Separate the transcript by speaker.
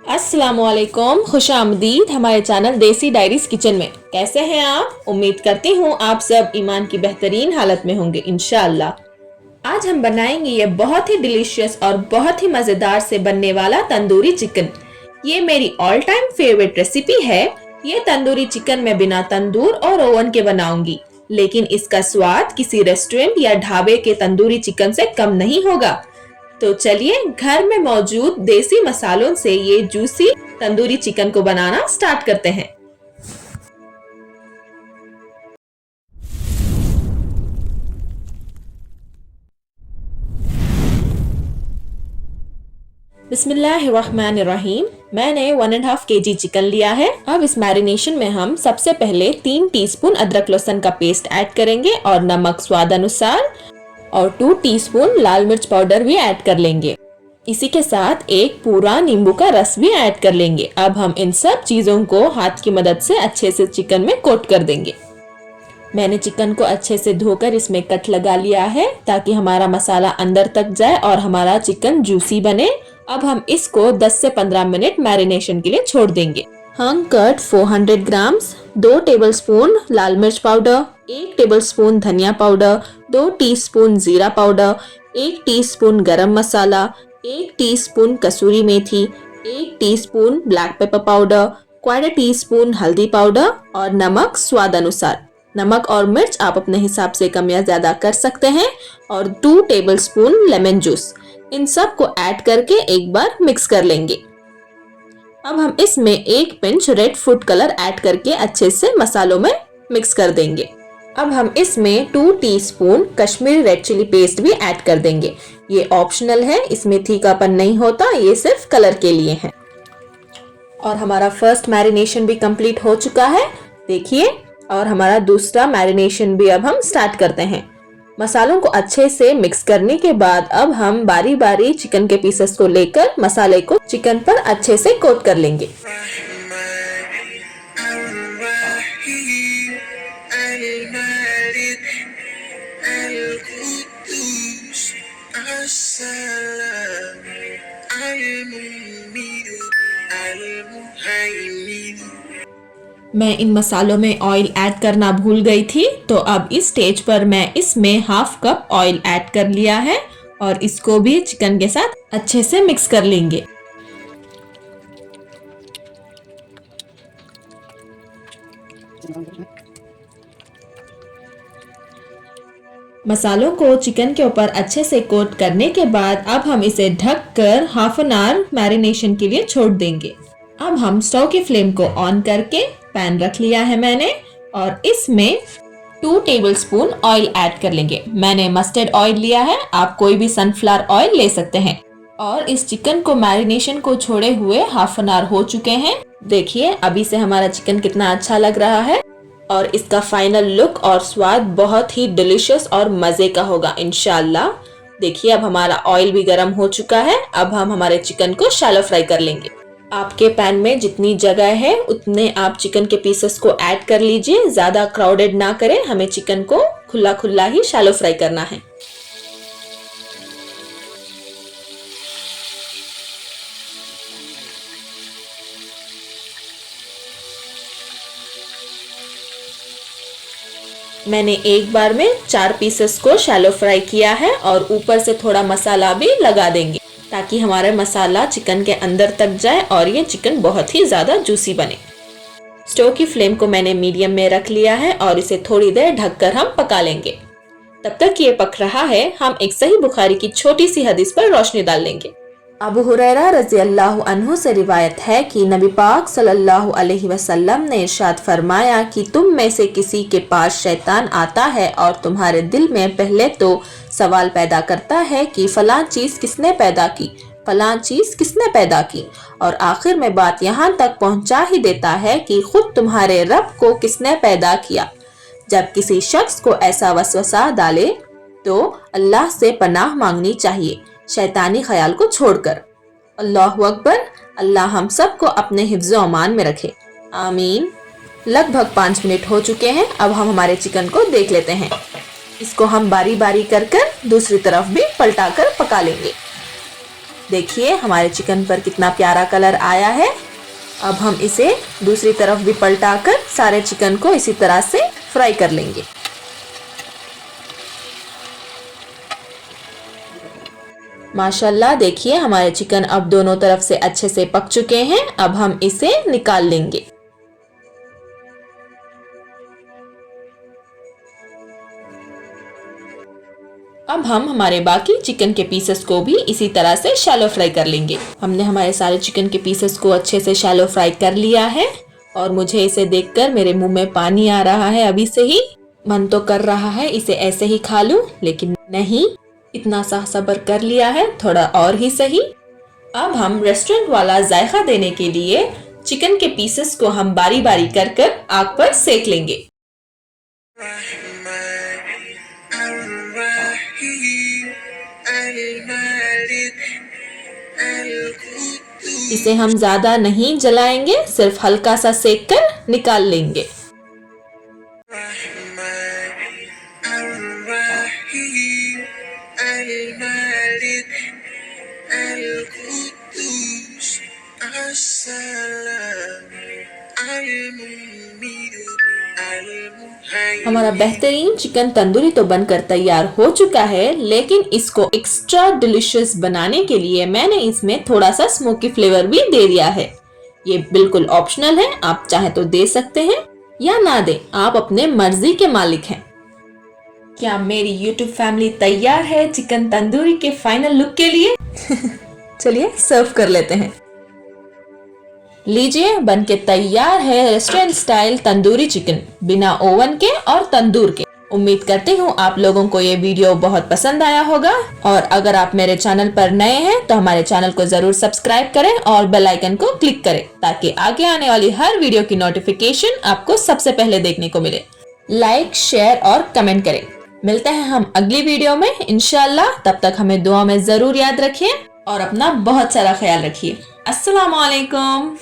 Speaker 1: अस्सलामुअलैकुम, खुशामदीद हमारे चैनल देसी डायरीज किचन में। कैसे हैं आप? उम्मीद करती हूँ आप सब ईमान की बेहतरीन हालत में होंगे इंशाअल्लाह। आज हम बनाएंगे ये बहुत ही डिलीशियस और बहुत ही मजेदार से बनने वाला तंदूरी चिकन। ये मेरी ऑल टाइम फेवरेट रेसिपी है। ये तंदूरी चिकन मैं बिना तंदूर और ओवन के बनाऊंगी, लेकिन इसका स्वाद किसी रेस्टोरेंट या ढाबे के तंदूरी चिकन से कम नहीं होगा। तो चलिए घर में मौजूद देसी मसालों से ये जूसी तंदूरी चिकन को बनाना स्टार्ट करते हैं। बिस्मिल्लाहिर्रहमानिर्रहीम। मैंने 1.5 kg चिकन लिया है। अब इस मैरिनेशन में हम सबसे पहले 3 टीस्पून अदरक लहसुन का पेस्ट ऐड करेंगे और नमक स्वाद अनुसार और 2 टीस्पून लाल मिर्च पाउडर भी ऐड कर लेंगे। इसी के साथ एक पूरा नींबू का रस भी ऐड कर लेंगे। अब हम इन सब चीजों को हाथ की मदद से अच्छे से चिकन में कोट कर देंगे। मैंने चिकन को अच्छे से धोकर इसमें कट लगा लिया है ताकि हमारा मसाला अंदर तक जाए और हमारा चिकन जूसी बने। अब हम इसको 10 से 15 मिनट मैरिनेशन के लिए छोड़ देंगे। हम कट 400 ग्राम्स, 2 टेबलस्पून लाल मिर्च पाउडर, 1 टेबलस्पून धनिया पाउडर, 2 टीस्पून जीरा पाउडर, 1 टीस्पून गरम मसाला, 1 टीस्पून कसूरी मेथी, 1 teaspoon black pepper powder, 1/4 teaspoon हल्दी पाउडर और नमक स्वाद अनुसार। नमक और मिर्च आप अपने हिसाब से कम या ज्यादा कर सकते हैं और 2 टेबलस्पून लेमन जूस। इन सब को ऐड करके एक बार मिक्स कर लेंगे। अब हम इसमें 1 pinch red food colour add करके अच्छे से मसालों में मिक्स कर देंगे। अब हम इसमें 2 teaspoon Kashmiri red chilli paste भी ऐड कर देंगे। ये ऑप्शनल है, इसमें तीखापन नहीं होता, ये सिर्फ कलर के लिए है। और हमारा फर्स्ट मैरिनेशन भी कंप्लीट हो चुका है, देखिए। और हमारा दूसरा मैरिनेशन भी अब हम स्टार्ट करते हैं। मसालों को अच्छे से मिक्स करने के बाद अब हम बारी बारी चिकन के पीसेस को लेकर मसाले को चिकन पर अच्छे से कोट कर लेंगे। मैं इन मसालों में ऑयल ऐड करना भूल गई थी, तो अब इस स्टेज पर मैं इसमें हाफ कप ऑयल ऐड कर लिया है और इसको भी चिकन के साथ अच्छे से मिक्स कर लेंगे। मसालों को चिकन के ऊपर अच्छे से कोट करने के बाद अब हम इसे ढककर हाफ एन आवर मैरिनेशन के लिए छोड़ देंगे। अब हम स्टोव की फ्लेम को ऑन करके पैन रख लिया है मैंने और इसमें 2 टेबलस्पून ऑयल ऐड कर लेंगे। मैंने मस्टर्ड ऑयल लिया है, आप कोई भी सनफ्लावर ऑयल ले सकते हैं। और इस चिकन को मैरिनेशन को छोड़े हुए हाफ एन आवर हो चुके हैं। देखिए अभी से हमारा चिकन कितना अच्छा लग रहा है और इसका फाइनल लुक और स्वाद बहुत ही डिलीशियस और मजे का होगा इंशाअल्लाह। देखिए अब हमारा ऑयल भी गर्म हो चुका है। अब हम हमारे चिकन को शैलो फ्राई कर लेंगे। आपके पैन में जितनी जगह है उतने आप चिकन के पीसेस को ऐड कर लीजिए। ज्यादा क्राउडेड ना करें, हमें चिकन को खुला खुला ही शैलो फ्राई करना है। मैंने एक बार में 4 पीसेस को शैलो फ्राई किया है और ऊपर से थोड़ा मसाला भी लगा देंगे ताकि हमारा मसाला चिकन के अंदर तक जाए और ये चिकन बहुत ही ज्यादा जूसी बने। स्टोव की फ्लेम को मैंने मीडियम में रख लिया है और इसे थोड़ी देर ढककर हम पका लेंगे। तब तक ये पक रहा है, हम एक सही बुखारी की छोटी सी हदीस पर रोशनी डाल लेंगे। अबू हुरैरा रज़ियल्लाहु अन्हु से रिवायत है कि नबी पाक सल्लल्लाहु अलैहि वसल्लम ने इरशाद फरमाया कि तुम में से किसी के पास शैतान आता है और तुम्हारे दिल में पहले तो सवाल पैदा करता है कि फलां चीज किसने पैदा की, फलां चीज किसने पैदा की, और आखिर में बात यहाँ तक पहुँचा ही देता है कि खुद तुम्हारे रब को किसने पैदा किया। जब किसी शख्स को ऐसा वसवसा डाले तो अल्लाह से पनाह मांगनी चाहिए, शैतानी ख्याल को छोड़कर। अल्लाहु अकबर। अल्लाह हम सब को अपने हिफ्ज़ व अमान में रखे, आमीन। लगभग 5 मिनट हो चुके हैं। अब हम हमारे चिकन को देख लेते हैं। इसको हम बारी बारी कर दूसरी तरफ भी पलटाकर पका लेंगे। देखिए हमारे चिकन पर कितना प्यारा कलर आया है। अब हम इसे दूसरी तरफ भी पलटाकर सारे चिकन को इसी तरह से फ्राई कर लेंगे। माशाल्लाह देखिए हमारे चिकन अब दोनों तरफ से अच्छे से पक चुके हैं। अब हम इसे निकाल लेंगे। अब हम हमारे बाकी चिकन के पीसेस को भी इसी तरह से शैलो फ्राई कर लेंगे। हमने हमारे सारे चिकन के पीसेस को अच्छे से शैलो फ्राई कर लिया है और मुझे इसे देखकर मेरे मुंह में पानी आ रहा है। अभी से ही मन तो कर रहा है इसे ऐसे ही खा लूं, लेकिन नहीं, इतना सा सब्र कर लिया है, थोड़ा और ही सही। अब हम रेस्टोरेंट वाला जायका देने के लिए चिकन के पीसेस को हम बारी बारी कर कर आग पर सेक लेंगे। इसे हम ज्यादा नहीं जलाएंगे, सिर्फ हल्का सा सेक कर निकाल लेंगे। हमारा बेहतरीन चिकन तंदूरी तो बनकर तैयार हो चुका है, लेकिन इसको एक्स्ट्रा डिलिशियस बनाने के लिए मैंने इसमें थोड़ा सा स्मोकी फ्लेवर भी दे दिया है। ये बिल्कुल ऑप्शनल है, आप चाहे तो दे सकते हैं या ना दें, आप अपने मर्जी के मालिक हैं। क्या मेरी YouTube फैमिली तैयार है चिकन तंदूरी के फाइनल लुक के लिए? चलिए सर्व कर लेते हैं। लीजिए बनके तैयार है रेस्टोरेंट स्टाइल तंदूरी चिकन, बिना ओवन के और तंदूर के। उम्मीद करती हूँ आप लोगों को ये वीडियो बहुत पसंद आया होगा, और अगर आप मेरे चैनल पर नए हैं तो हमारे चैनल को जरूर सब्सक्राइब करें और बेल आइकन को क्लिक करें, ताकि आगे आने वाली हर वीडियो की नोटिफिकेशन आपको सबसे पहले देखने को मिले। लाइक, शेयर और कमेंट करें। मिलते हैं हम अगली वीडियो में इंशाल्लाह। तब तक हमें दुआ में जरूर याद रखिए और अपना बहुत सारा ख्याल रखिए। अस्सलाम वालेकुम।